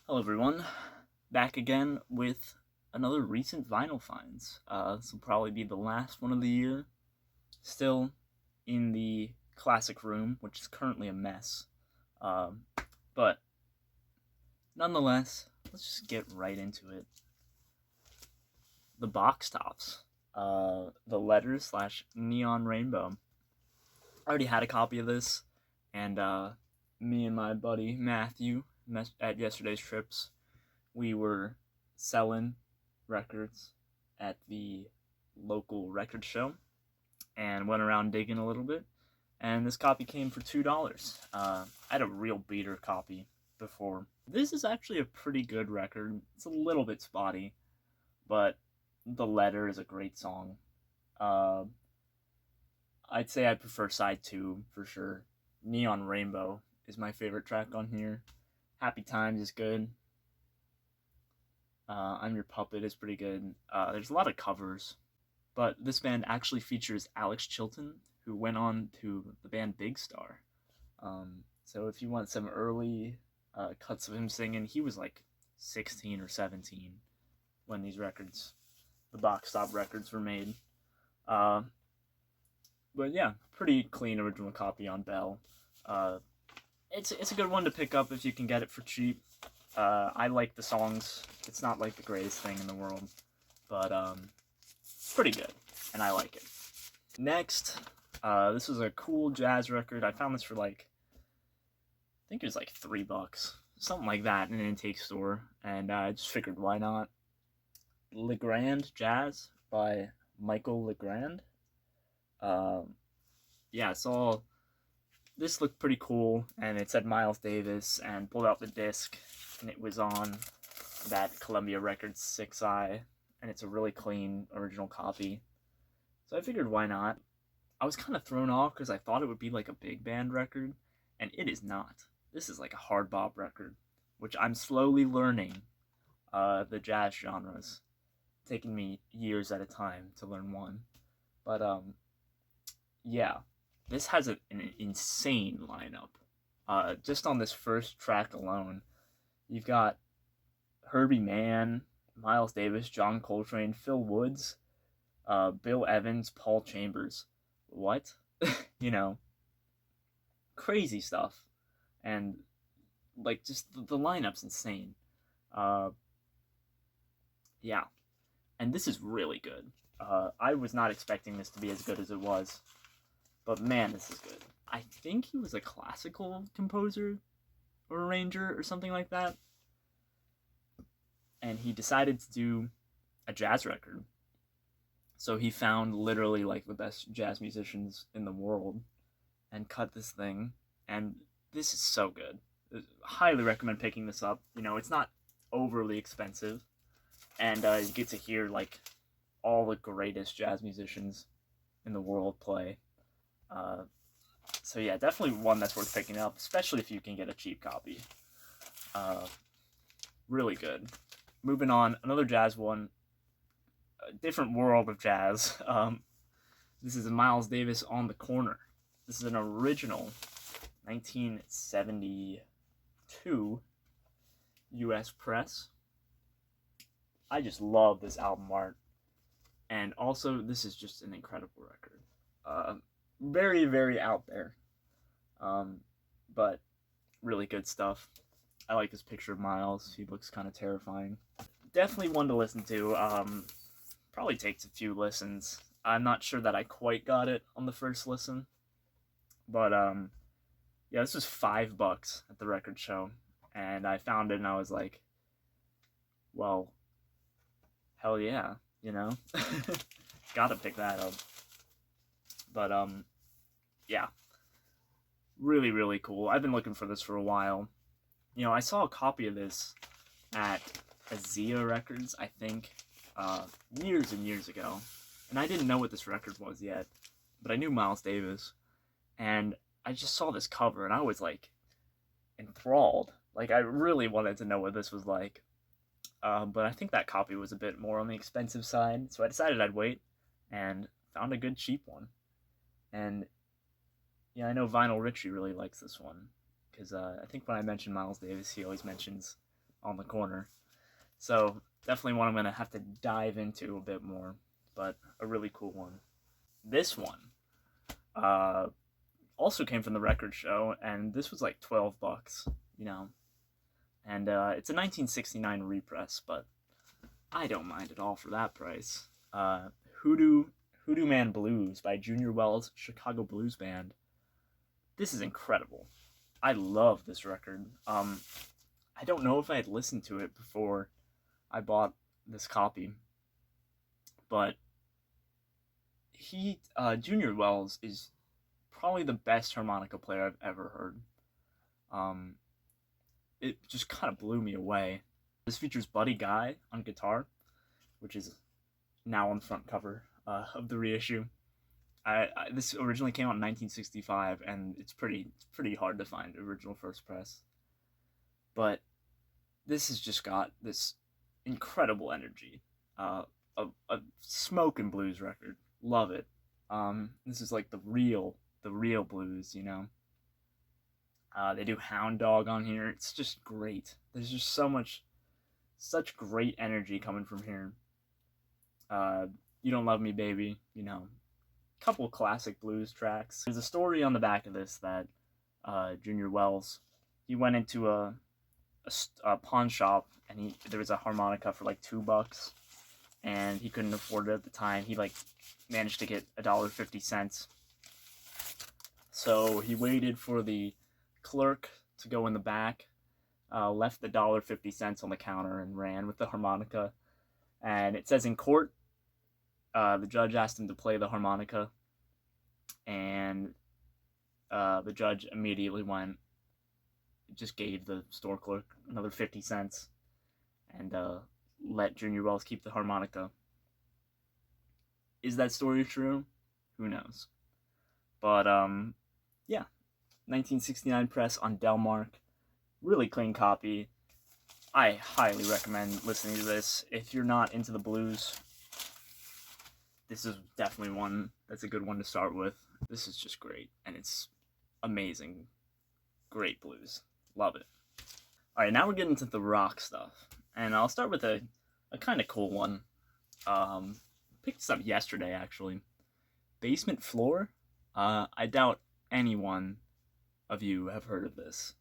Hello everyone, back again with another recent vinyl finds. This will probably be the last one of the year. Still in the classic room, which is currently a mess. But nonetheless, let's just get right into it. The box tops. The letters slash neon rainbow. I already had a copy of this, and me and my buddy Matthew at yesterday's trips, we were selling records at the local record show and went around digging a little bit. And this copy came for $2. I had a real beater copy before. This is actually a pretty good record. It's a little bit spotty, but The Letter is a great song. I'd say I prefer side 2 for sure. Neon Rainbow is my favorite track on here. Happy Times is good. I'm Your Puppet is pretty good. There's a lot of covers, but this band actually features Alex Chilton, who went on to the band Big Star. So if you want some early cuts of him singing, he was like 16 or 17 when these records, the box top records, were made. But yeah, pretty clean original copy on Bell. It's a good one to pick up if you can get it for cheap. I like the songs. It's not like the greatest thing in the world, but pretty good, and I like it. Next, this was a cool jazz record. I found this for I think it was like $3, something like that, in an intake store, and I just figured why not. Legrand Jazz by Michael Legrand. Yeah, I saw this looked pretty cool, and it said Miles Davis, and pulled out the disc, and it was on that Columbia Records 6i, and it's a really clean original copy. So I figured why not. I was kind of thrown off because I thought it would be like a big band record, and it is not. This is like a hard bop record, which I'm slowly learning the jazz genres. It's taking me years at a time to learn one. But yeah, this has an insane lineup. Just on this first track alone, you've got Herbie Mann, Miles Davis, John Coltrane, Phil Woods, Bill Evans, Paul Chambers. What? Crazy stuff. And just the lineup's insane. Yeah. And this is really good. I was not expecting this to be as good as it was. But man, this is good. I think he was a classical composer or arranger or something like that. And he decided to do a jazz record. So he found literally the best jazz musicians in the world and cut this thing. And this is so good. I highly recommend picking this up. It's not overly expensive. And you get to hear all the greatest jazz musicians in the world play. So yeah, definitely one that's worth picking up, especially if you can get a cheap copy. Really good. Moving on, another jazz one, a different world of jazz. This is a Miles Davis On the Corner. This is an original 1972 U.S. press. I just love this album art. And also, this is just an incredible record. Very, very out there. But really good stuff. I like this picture of Miles. He looks kind of terrifying. Definitely one to listen to. Probably takes a few listens. I'm not sure that I quite got it on the first listen. But, yeah, this was $5 at the record show. And I found it and I was like, well, hell yeah, Gotta pick that up. But, yeah. Really, really cool. I've been looking for this for a while. I saw a copy of this at Azia Records, I think, years and years ago. And I didn't know what this record was yet, but I knew Miles Davis. And I just saw this cover, and I was, enthralled. I really wanted to know what this was like. But I think that copy was a bit more on the expensive side, so I decided I'd wait, and found a good cheap one. And yeah, I know Vinyl Richie really likes this one, because I think when I mention Miles Davis, he always mentions on the corner. So definitely one I'm going to have to dive into a bit more, but a really cool one. This one also came from the record show, and this was like $12, you know. And it's a 1969 repress, but I don't mind at all for that price. Hoodoo Man Blues by Junior Wells Chicago Blues Band. This is incredible. I love this record. I don't know if I had listened to it before I bought this copy, but Junior Wells is probably the best harmonica player I've ever heard. It just kind of blew me away. This features Buddy Guy on guitar, which is now on the front cover of the reissue. This originally came out in 1965, and it's pretty hard to find original first press. But this has just got this incredible energy. A smoke and blues record. Love it. This is like the real blues, you know. They do Hound Dog on here. It's just great. There's just such great energy coming from here. You Don't Love Me, Baby, you know. Couple classic blues tracks. There's a story on the back of this that Junior Wells, he went into a pawn shop, and there was a harmonica for like $2, and he couldn't afford it at the time. He like managed to get $1.50. So he waited for the clerk to go in the back, left the $1.50 on the counter, and ran with the harmonica. And it says in court, the judge asked him to play the harmonica, and the judge immediately just gave the store clerk another 50 cents and let Junior Wells keep the harmonica. Is that story true? Who knows? But yeah, 1969 press on Delmark. Really clean copy. I highly recommend listening to this. If you're not into the blues, this is definitely one that's a good one to start with. This is just great, and it's amazing. Great blues. Love it. Alright, now we're getting into the rock stuff. And I'll start with a kind of cool one. Picked this up yesterday, actually. Basement Floor. I doubt anyone of you have heard of this.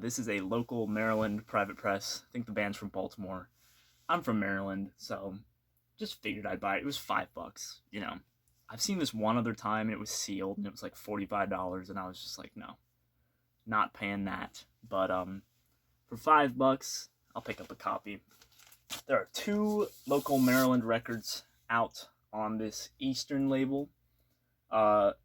This is a local Maryland private press. I think the band's from Baltimore. I'm from Maryland, so just figured I'd buy it. It was $5, you know. I've seen this one other time, and it was sealed, and it was like $45, and I was just like, no, not paying that. But for $5, I'll pick up a copy. There are 2 local Maryland records out on this Eastern label.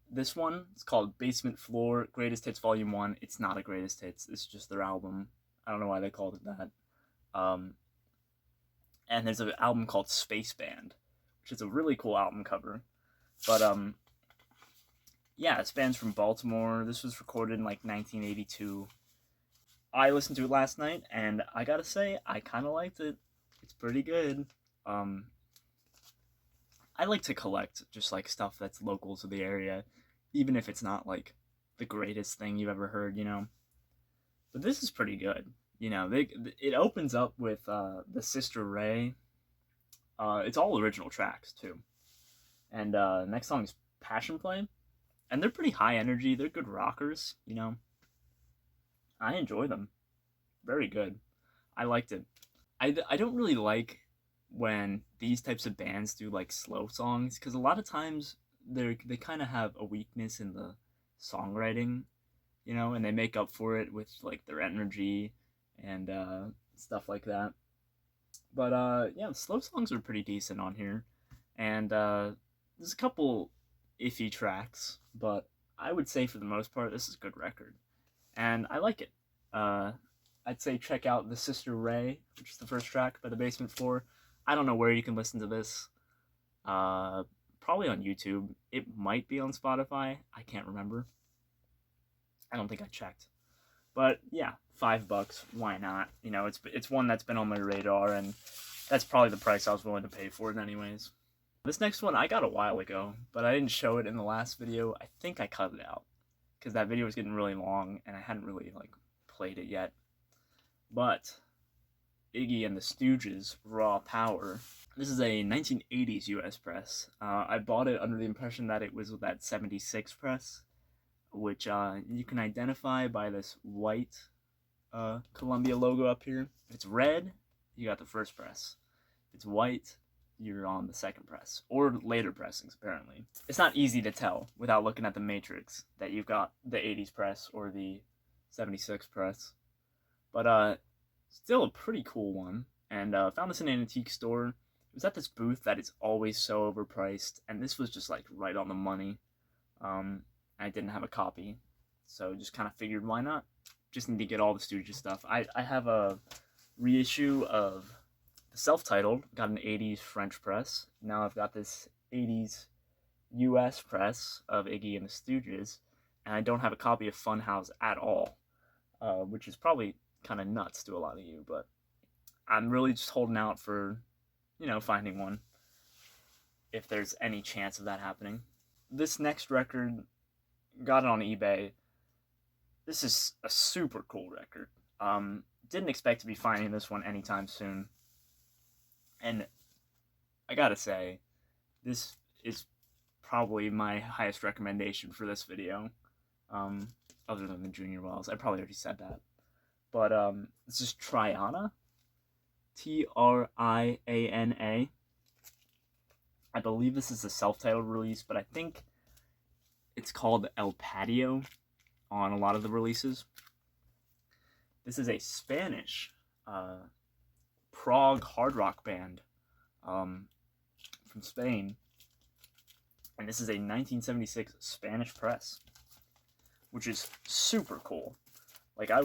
This one is called Basement Floor Greatest Hits Volume 1. It's not a Greatest Hits. It's just their album. I don't know why they called it that. And there's an album called Space Band, which is a really cool album cover. But, yeah, this band's from Baltimore. This was recorded in, like, 1982. I listened to it last night, and I gotta say, I kind of liked it. It's pretty good. I like to collect just, like, stuff that's local to the area, even if it's not, like, the greatest thing you've ever heard, you know? But this is pretty good. You know, it opens up with the Sister Ray. It's all original tracks, too. And next song is Passion Play. And they're pretty high energy. They're good rockers, you know? I enjoy them. Very good. I liked it. I don't really like when these types of bands do like slow songs, because a lot of times they kind of have a weakness in the songwriting, you know, and they make up for it with like their energy and stuff like that. But yeah, the slow songs are pretty decent on here, and there's a couple iffy tracks, but I would say for the most part this is a good record, and I like it. I'd say check out The Sister Ray, which is the first track by the Basement Floor. I don't know where you can listen to this. Probably on YouTube. It might be on Spotify. I can't remember. I don't think I checked. But yeah, $5. Why not? You know, it's one that's been on my radar, and that's probably the price I was willing to pay for it anyways. This next one I got a while ago, but I didn't show it in the last video. I think I cut it out because that video was getting really long, and I hadn't really like played it yet. But Iggy and the Stooges, Raw Power. This is a 1980s US press. I bought it under the impression that it was that 76 press, which you can identify by this white Columbia logo up here. If it's red, you got the first press. If it's white, you're on the second press, or later pressings, apparently. It's not easy to tell without looking at the matrix that you've got the 80s press or the 76 press. But still a pretty cool one, and found this in an antique store. It was at this booth that is always so overpriced, and this was just like right on the money. I didn't have a copy, so just kind of figured why not. Just need to get all the Stooges stuff. I have a reissue of the self-titled, got an 80s French press. Now I've got this 80s US press of Iggy and the Stooges, and I don't have a copy of Funhouse at all, which is probably kind of nuts to a lot of you, but I'm really just holding out for, finding one, if there's any chance of that happening. This next record, got it on eBay. This is a super cool record. Didn't expect to be finding this one anytime soon. And I gotta say, this is probably my highest recommendation for this video. Other than the Junior Wells. I probably already said that. But this is Triana. Triana. I believe this is a self-titled release, but I think it's called El Patio on a lot of the releases. This is a Spanish prog hard rock band from Spain. And this is a 1976 Spanish press, which is super cool. Like, I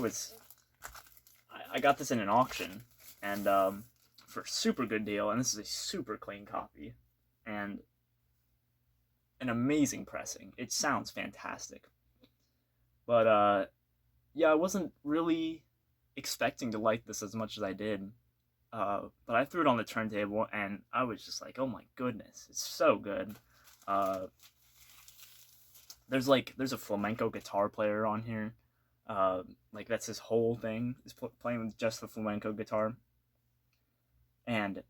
got this in an auction, and for a super good deal, and this is a super clean copy, and an amazing pressing. It sounds fantastic. But, yeah, I wasn't really expecting to like this as much as I did. But I threw it on the turntable, and I was just like, oh my goodness, it's so good. There's a flamenco guitar player on here. Like, that's his whole thing, is playing with just the flamenco guitar. And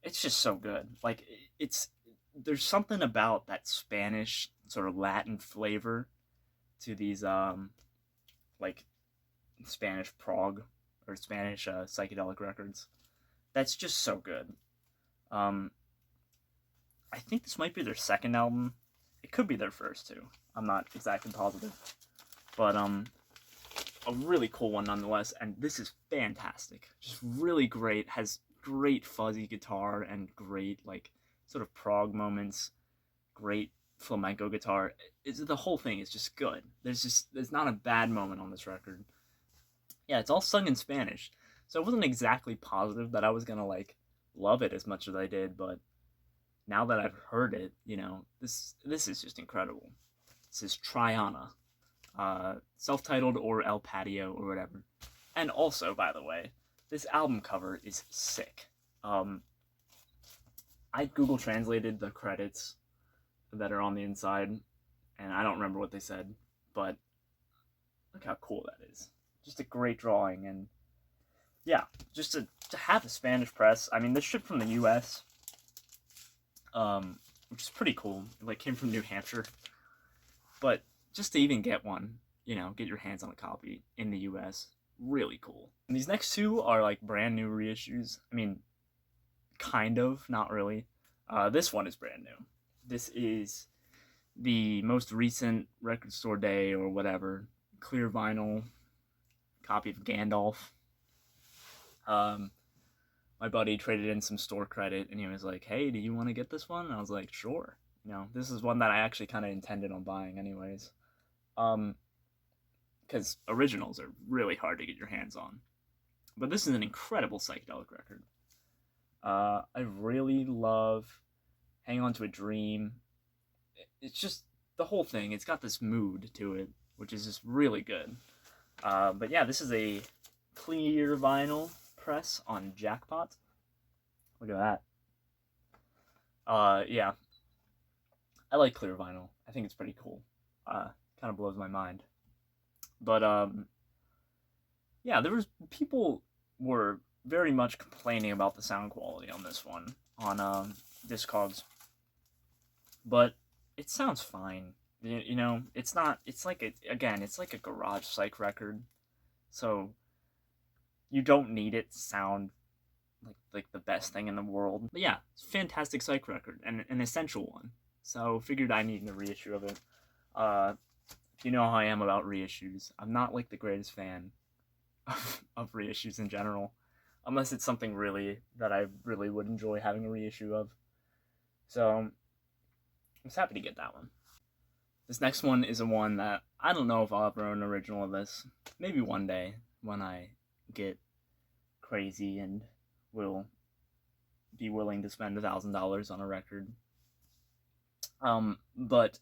it's just so good. Like, there's something about that Spanish sort of Latin flavor to these, like, Spanish prog or Spanish psychedelic records. That's just so good. I think this might be their second album. It could be their first too. I'm not exactly positive. But a really cool one nonetheless, and this is fantastic. Just really great. Has great fuzzy guitar and great, like, sort of prog moments. Great flamenco guitar. The whole thing is just good. There's not a bad moment on this record. Yeah, it's all sung in Spanish, so I wasn't exactly positive that I was gonna, like, love it as much as I did, but now that I've heard it, this is just incredible. This is Triana, self-titled or El Patio or whatever. And also, by the way, this album cover is sick. I Google translated the credits that are on the inside, and I don't remember what they said, but look how cool that is. Just a great drawing, and yeah, just to have a Spanish press. I mean, this shipped from the U.S., which is pretty cool. It, like, came from New Hampshire, but just to even get one, get your hands on a copy in the U.S., really cool. And these next two are, like, brand new reissues. I mean, kind of, not really. This one is brand new. This is the most recent Record Store Day or whatever clear vinyl copy of Gandalf. My buddy traded in some store credit, and he was like, hey, do you want to get this one? And I was like, sure. This is one that I actually kind of intended on buying anyways. Because originals are really hard to get your hands on. But this is an incredible psychedelic record. I really love Hang On to a Dream. It's just the whole thing. It's got this mood to it, which is just really good. But yeah, this is a clear vinyl press on Jackpot. Look at that. Yeah. I like clear vinyl. I think it's pretty cool. Kind of blows my mind. But, yeah, there was people were very much complaining about the sound quality on this one on Discogs, but it sounds fine. You know, it's not. It's like it's like a garage Psych record, so you don't need it to sound like the best thing in the world. But yeah, it's a fantastic Psych record and an essential one. So figured I needed a reissue of it. You know how I am about reissues. I'm not like the greatest fan of reissues in general, unless it's something really that I really would enjoy having a reissue of. So I was happy to get that one. This next one is a one that I don't know if I'll ever own an original of this. Maybe one day when I get crazy and will be willing to spend $1,000 on a record. But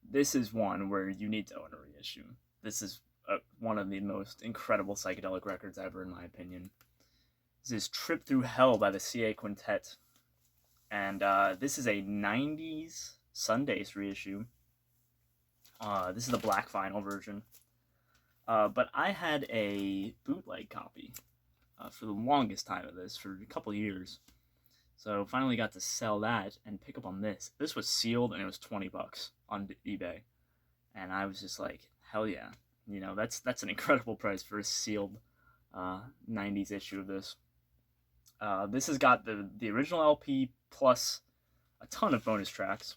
this is one where you need to own a reissue. This is one of the most incredible psychedelic records ever, in my opinion. This is Trip Through Hell by the CA Quintet. And this is a 90s Sundays reissue. This is the black vinyl version. But I had a bootleg copy for the longest time of this, for a couple years. So finally got to sell that and pick up on this. This was sealed and it was $20 on eBay. And I was just like, hell yeah. You know, that's an incredible price for a sealed 90s issue of this. This has got the original LP plus a ton of bonus tracks.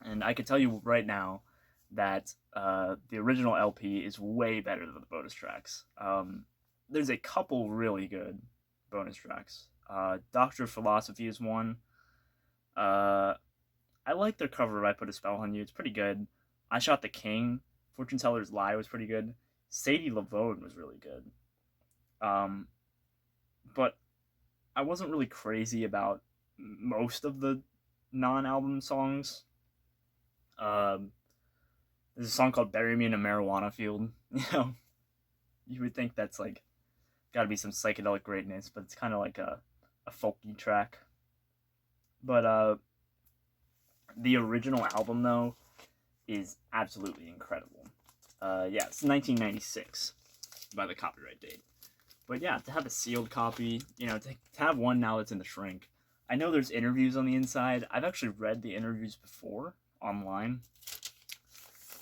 And I can tell you right now that the original LP is way better than the bonus tracks. There's a couple really good bonus tracks. Doctor of Philosophy is one. I like their cover of I Put a Spell on You. It's pretty good. I Shot the King. Fortune Teller's Lie was pretty good. Sadie Lavone was really good. But I wasn't really crazy about most of the non-album songs. There's a song called Bury Me in a Marijuana Field. You know, you would think that's like gotta be some psychedelic greatness, but it's kind of like a folky track. But the original album, though, is absolutely incredible. Yeah, it's 1996 by the copyright date. But yeah, to have a sealed copy, you know, to have one now that's in the shrink. I know there's interviews on the inside. I've actually read the interviews before online.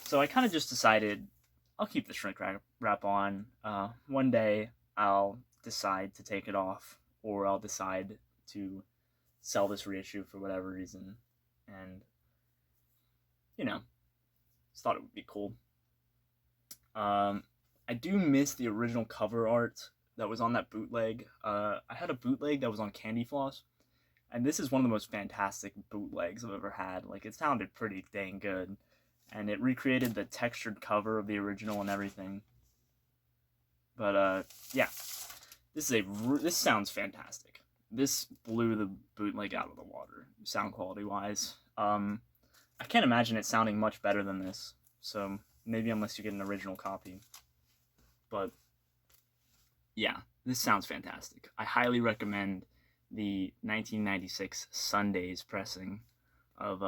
So I kind of just decided I'll keep the shrink wrap on. One day I'll decide to take it off, or I'll decide to sell this reissue for whatever reason. And, you know, just thought it would be cool. I do miss the original cover art that was on that bootleg. I had a bootleg that was on Candy Floss, and this is one of the most fantastic bootlegs I've ever had. Like, it sounded pretty dang good, and it recreated the textured cover of the original and everything. But yeah, this sounds fantastic. This blew the bootleg out of the water, sound quality wise. I can't imagine it sounding much better than this, so maybe unless you get an original copy. But yeah, this sounds fantastic. I highly recommend the 1996 Sundays pressing of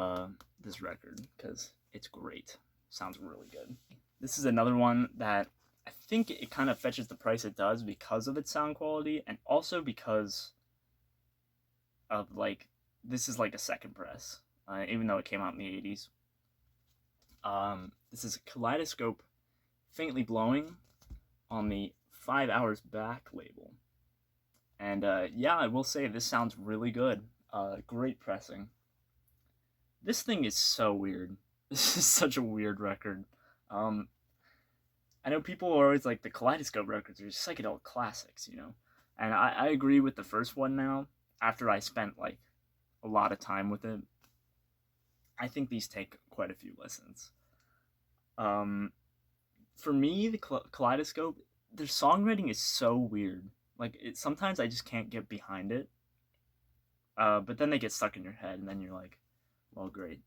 this record, because it's great. Sounds really good. This is another one that I think it kind of fetches the price it does because of its sound quality, and also because of, like, this is like a second press, even though it came out in the 80s. This is Kaleidoscope Faintly Blowing on the 5 Hours Back label. And yeah, I will say this sounds really good. Great pressing. This thing is so weird. This is such a weird record. I know people are always like, the Kaleidoscope records are psychedelic classics, you know? And I agree with the first one now, after I spent, like, a lot of time with it. I think these take quite a few listens. For me, the Kaleidoscope, their songwriting is so weird. Like, sometimes I just can't get behind it. But then they get stuck in your head, and then you're like, well, great.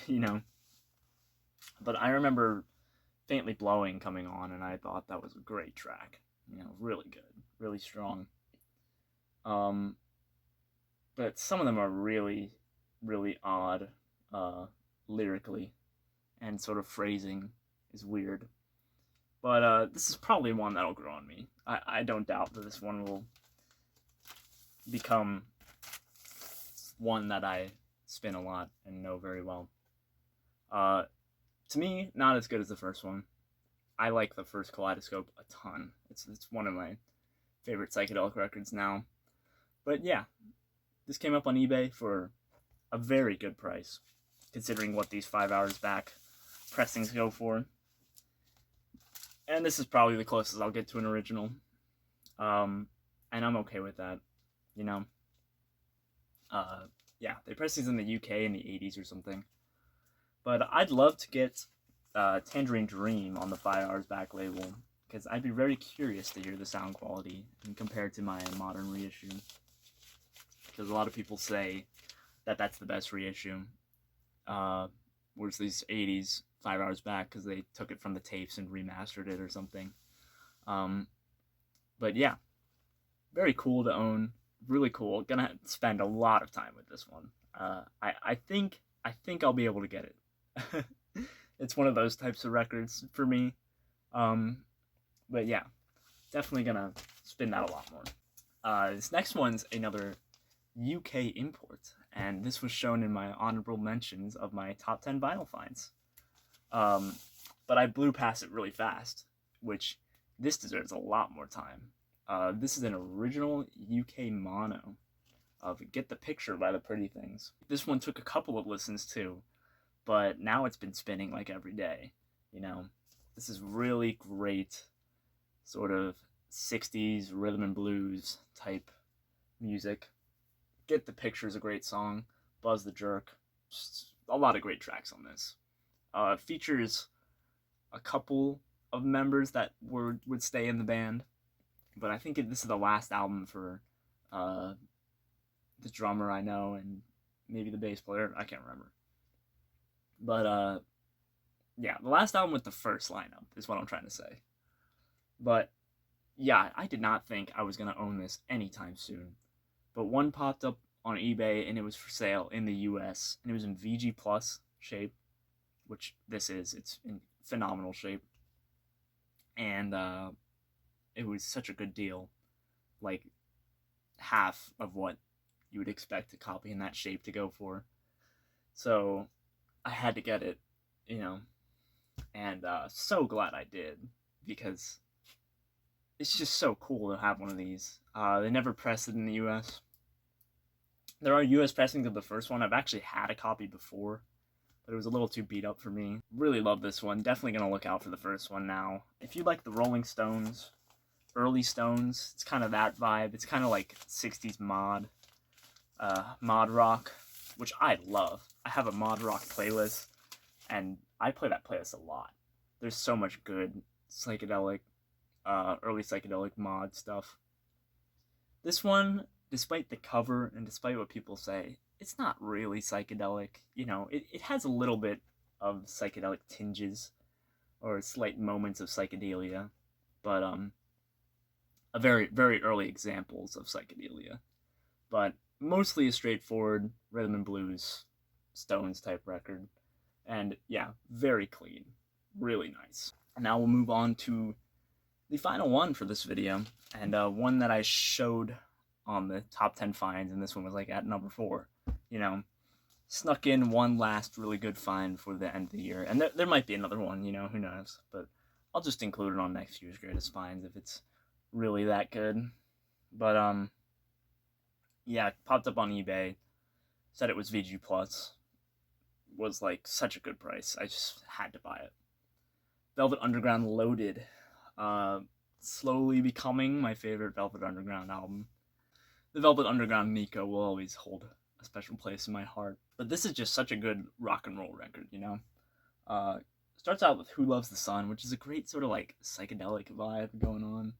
You know? But I remember Faintly Blowing coming on, and I thought that was a great track. You know, really good. Really strong. But some of them are really, really odd, lyrically. And sort of phrasing is weird. But this is probably one that'll grow on me. I don't doubt that this one will become one that I spin a lot and know very well. To me, not as good as the first one. I like the first Kaleidoscope a ton. It's one of my favorite psychedelic records now. But yeah, this came up on eBay for a very good price, considering what these 5 hours back pressings go for. And this is probably the closest I'll get to an original. And I'm okay with that, you know. Yeah, they pressed these in the UK in the 80s or something. But I'd love to get Tangerine Dream on the 5 hours back label, because I'd be very curious to hear the sound quality and compare it to my modern reissue. Because a lot of people say that that's the best reissue. Whereas these 80s 5 hours back, because they took it from the tapes and remastered it or something. But yeah, very cool to own. Really cool. Gonna spend a lot of time with this one. I think I'll be able to get it. It's one of those types of records for me. But yeah, definitely gonna spin that a lot more. This next one's another UK import, and this was shown in my honorable mentions of my top 10 vinyl finds. But I blew past it really fast, which this deserves a lot more time. This is an original UK mono of Get the Picture by the Pretty Things. This one took a couple of listens too, but now it's been spinning like every day, you know. This is really great sort of 60s rhythm and blues type music. Get the Picture is a great song. Buzz the Jerk. Just a lot of great tracks on this. Features a couple of members that would stay in the band, but I think this is the last album for the drummer I know, and maybe the bass player. I can't remember. But yeah, the last album with the first lineup is what I'm trying to say. But yeah, I did not think I was gonna own this anytime soon. But one popped up on eBay and it was for sale in the US, and it was in VG Plus shape, which this is. It's in phenomenal shape. And it was such a good deal. Like half of what you would expect a copy in that shape to go for. So I had to get it, you know. And so glad I did, because it's just so cool to have one of these. They never pressed it in the US. There are US pressings of the first one. I've actually had a copy before, but it was a little too beat up for me. Really love this one. Definitely gonna look out for the first one now. If you like the Rolling Stones, early Stones, it's kind of that vibe. It's kind of like 60s mod rock, which I love. I have a mod rock playlist, and I play that playlist a lot. There's so much good psychedelic, early psychedelic mod stuff. This one, despite the cover and despite what people say, it's not really psychedelic. You know, it has a little bit of psychedelic tinges or slight moments of psychedelia, but a very, very early examples of psychedelia. But mostly a straightforward rhythm and blues, Stones type record. And yeah, very clean. Really nice. And now we'll move on to the final one for this video, and one that I showed on the top 10 finds, and this one was like at number 4. You know, snuck in one last really good find for the end of the year. And there might be another one, you know, who knows. But I'll just include it on next year's greatest finds if it's really that good. But yeah, it popped up on eBay, said it was VG Plus, was like such a good price. I just had to buy it. Velvet Underground Loaded, slowly becoming my favorite Velvet Underground album. The Velvet Underground Nico will always hold a special place in my heart. But this is just such a good rock and roll record, you know? Starts out with Who Loves the Sun, which is a great sort of like psychedelic vibe going on.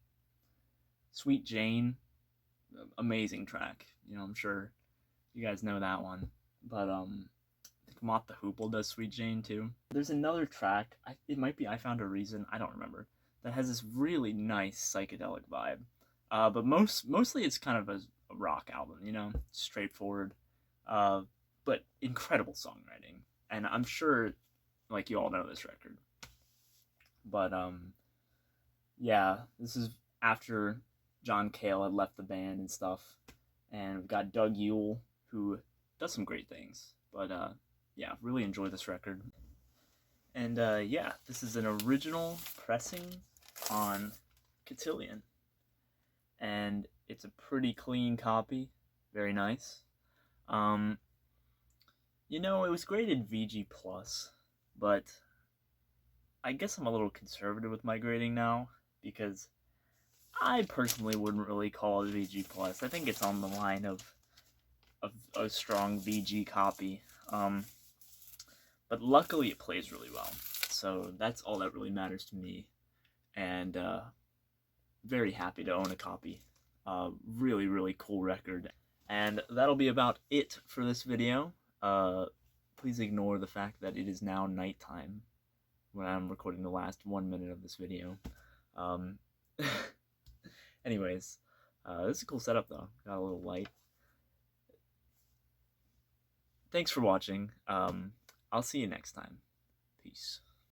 Sweet Jane, amazing track. You know, I'm sure you guys know that one. But I think Mott the Hoople does Sweet Jane too. There's another track, it might be I Found a Reason, I don't remember, that has this really nice psychedelic vibe. But mostly it's kind of a rock album, you know, straightforward, but incredible songwriting. And I'm sure, like, you all know this record. But yeah, this is after John Cale had left the band and stuff. And we've got Doug Yule, who does some great things. But yeah, really enjoy this record. And yeah, this is an original pressing on Cotillion. And it's a pretty clean copy. Very nice. You know, it was graded VG+, but I guess I'm a little conservative with my grading now, because I personally wouldn't really call it VG+. I think it's on the line of a strong VG copy. But luckily it plays really well, so that's all that really matters to me, and very happy to own a copy. Really, really cool record. And that'll be about it for this video. Please ignore the fact that it is now nighttime when I'm recording the last 1 minute of this video. Anyways, this is a cool setup though. Got a little light. Thanks for watching. I'll see you next time. Peace.